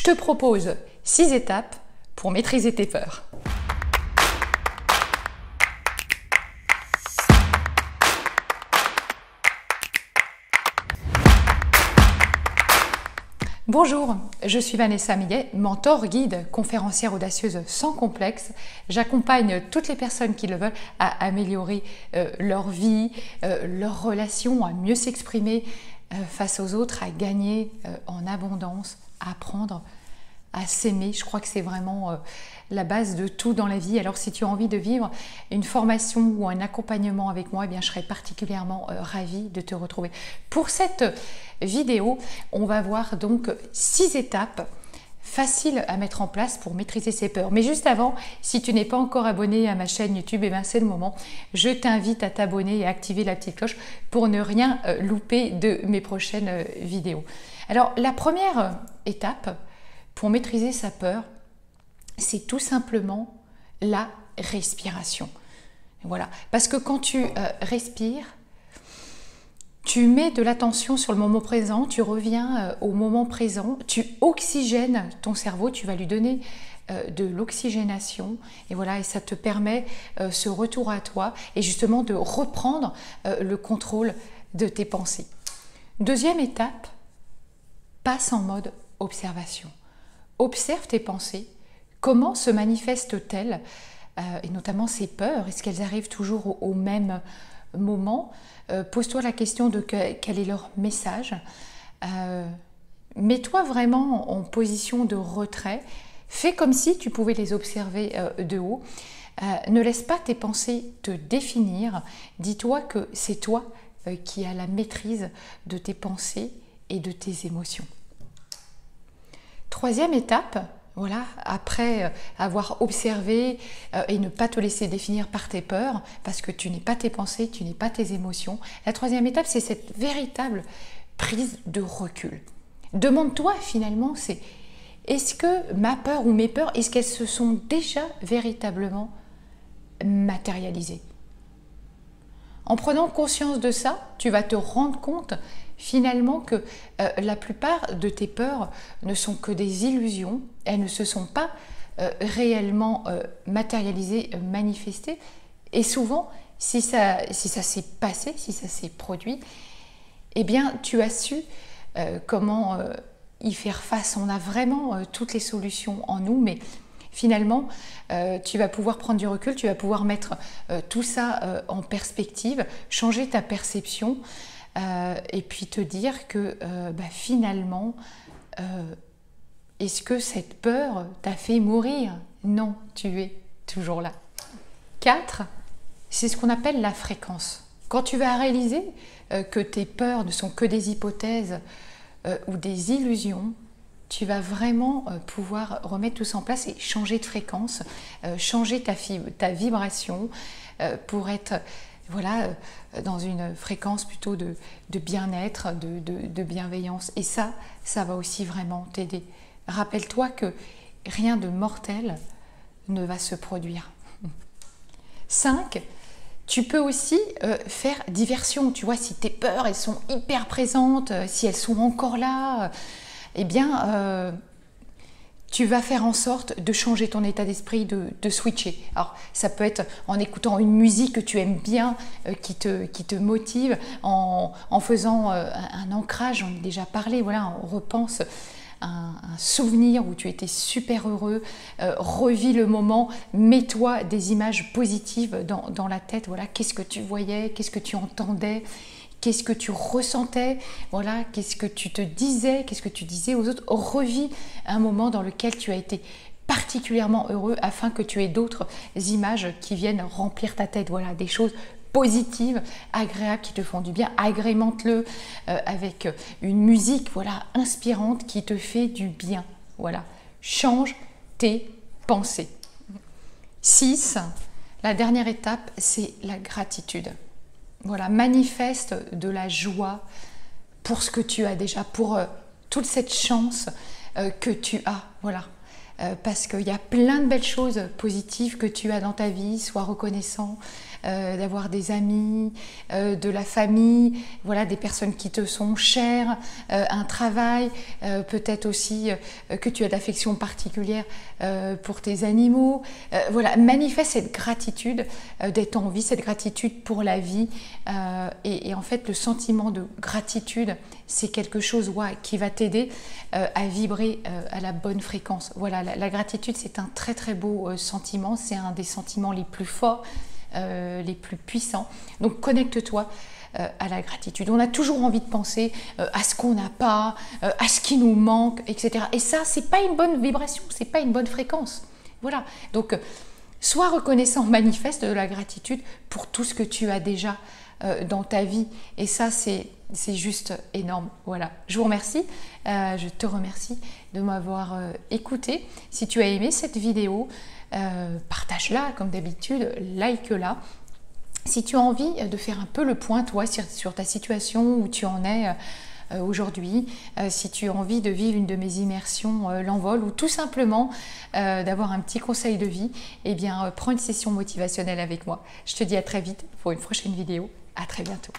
Je te propose 6 étapes pour maîtriser tes peurs. Bonjour, je suis Vanessa Millet, mentor, guide, conférencière audacieuse sans complexe. J'accompagne toutes les personnes qui le veulent à améliorer leur vie, leurs relations, à mieux s'exprimer face aux autres, à gagner en abondance, à apprendre à s'aimer. Je crois que c'est vraiment la base de tout dans la vie. Alors si tu as envie de vivre une formation ou un accompagnement avec moi, eh bien, je serais particulièrement ravie de te retrouver. Pour cette vidéo, on va voir donc 6 étapes faciles à mettre en place pour maîtriser ses peurs. Mais juste avant, si tu n'es pas encore abonné à ma chaîne YouTube, eh bien c'est le moment. Je t'invite à t'abonner et à activer la petite cloche pour ne rien louper de mes prochaines vidéos. Alors la première étape pour maîtriser sa peur, c'est tout simplement la respiration. Voilà, parce que quand tu respires, tu mets de l'attention sur le moment présent, tu reviens au moment présent, tu oxygènes ton cerveau, tu vas lui donner de l'oxygénation et voilà, et ça te permet ce retour à toi et justement de reprendre le contrôle de tes pensées. Deuxième étape, passe en mode observation. Observe tes pensées, comment se manifestent-elles et notamment ces peurs, est-ce qu'elles arrivent toujours au même moment? Pose-toi la question de quel est leur message. Mets-toi vraiment en position de retrait. Fais comme si tu pouvais les observer de haut. Ne laisse pas tes pensées te définir. Dis-toi que c'est toi qui as la maîtrise de tes pensées et de tes émotions. Troisième étape, voilà, après avoir observé et ne pas te laisser définir par tes peurs, parce que tu n'es pas tes pensées, tu n'es pas tes émotions. La troisième étape, c'est cette véritable prise de recul. Demande-toi finalement, c'est est-ce que ma peur ou mes peurs, est-ce qu'elles se sont déjà véritablement matérialisées? En prenant conscience de ça, tu vas te rendre compte finalement que la plupart de tes peurs ne sont que des illusions, elles ne se sont pas réellement matérialisées, manifestées. Et souvent, si ça s'est passé, si ça s'est produit, eh bien tu as su comment y faire face. On a vraiment toutes les solutions en nous, mais finalement, tu vas pouvoir prendre du recul, tu vas pouvoir mettre tout ça en perspective, changer ta perception et puis te dire que finalement, est-ce que cette peur t'a fait mourir? Non, tu es toujours là. 4, c'est ce qu'on appelle la fréquence. Quand tu vas réaliser que tes peurs ne sont que des hypothèses ou des illusions, tu vas vraiment pouvoir remettre tout ça en place et changer de fréquence, changer ta vibration pour être voilà, dans une fréquence plutôt de bien-être, de bienveillance. Et ça va aussi vraiment t'aider. Rappelle-toi que rien de mortel ne va se produire. 5, tu peux aussi faire diversion. Tu vois, si tes peurs, elles sont hyper présentes, si elles sont encore là, eh bien, tu vas faire en sorte de changer ton état d'esprit, de switcher. Alors, ça peut être en écoutant une musique que tu aimes bien, qui te motive, en faisant un ancrage, j'en ai déjà parlé, voilà, on repense un souvenir où tu étais super heureux, revis le moment, mets-toi des images positives dans la tête, voilà, qu'est-ce que tu voyais, qu'est-ce que tu entendais, qu'est-ce que tu ressentais, voilà, qu'est-ce que tu te disais, qu'est-ce que tu disais aux autres. Revis un moment dans lequel tu as été particulièrement heureux afin que tu aies d'autres images qui viennent remplir ta tête. Voilà, des choses positives, agréables, qui te font du bien. Agrémente-le avec une musique, voilà, inspirante qui te fait du bien. Voilà, change tes pensées. 6, la dernière étape, c'est la gratitude. Voilà, manifeste de la joie pour ce que tu as déjà, pour toute cette chance que tu as, voilà. Parce qu'il y a plein de belles choses positives que tu as dans ta vie, sois reconnaissant d'avoir des amis, de la famille, voilà, des personnes qui te sont chères, un travail, peut-être aussi que tu as d'affection particulière pour tes animaux. Voilà, manifeste cette gratitude d'être en vie, cette gratitude pour la vie. Et en fait, le sentiment de gratitude, c'est quelque chose qui va t'aider à vibrer à la bonne fréquence. Voilà, la gratitude, c'est un très très beau sentiment, c'est un des sentiments les plus forts, les plus puissants. Donc connecte-toi à la gratitude. On a toujours envie de penser à ce qu'on n'a pas, à ce qui nous manque, etc. Et ça, c'est pas une bonne vibration, c'est pas une bonne fréquence. Voilà, donc sois reconnaissant, manifeste de la gratitude pour tout ce que tu as déjà dans ta vie. Et ça, c'est juste énorme. Voilà, je vous remercie, je te remercie de m'avoir écouté. Si tu as aimé cette vidéo, partage-la comme d'habitude, like-la. Si tu as envie de faire un peu le point, toi, sur ta situation, où tu en es aujourd'hui, si tu as envie de vivre une de mes immersions, l'envol, ou tout simplement d'avoir un petit conseil de vie, eh bien, prends une session motivationnelle avec moi. Je te dis à très vite pour une prochaine vidéo. À très bientôt.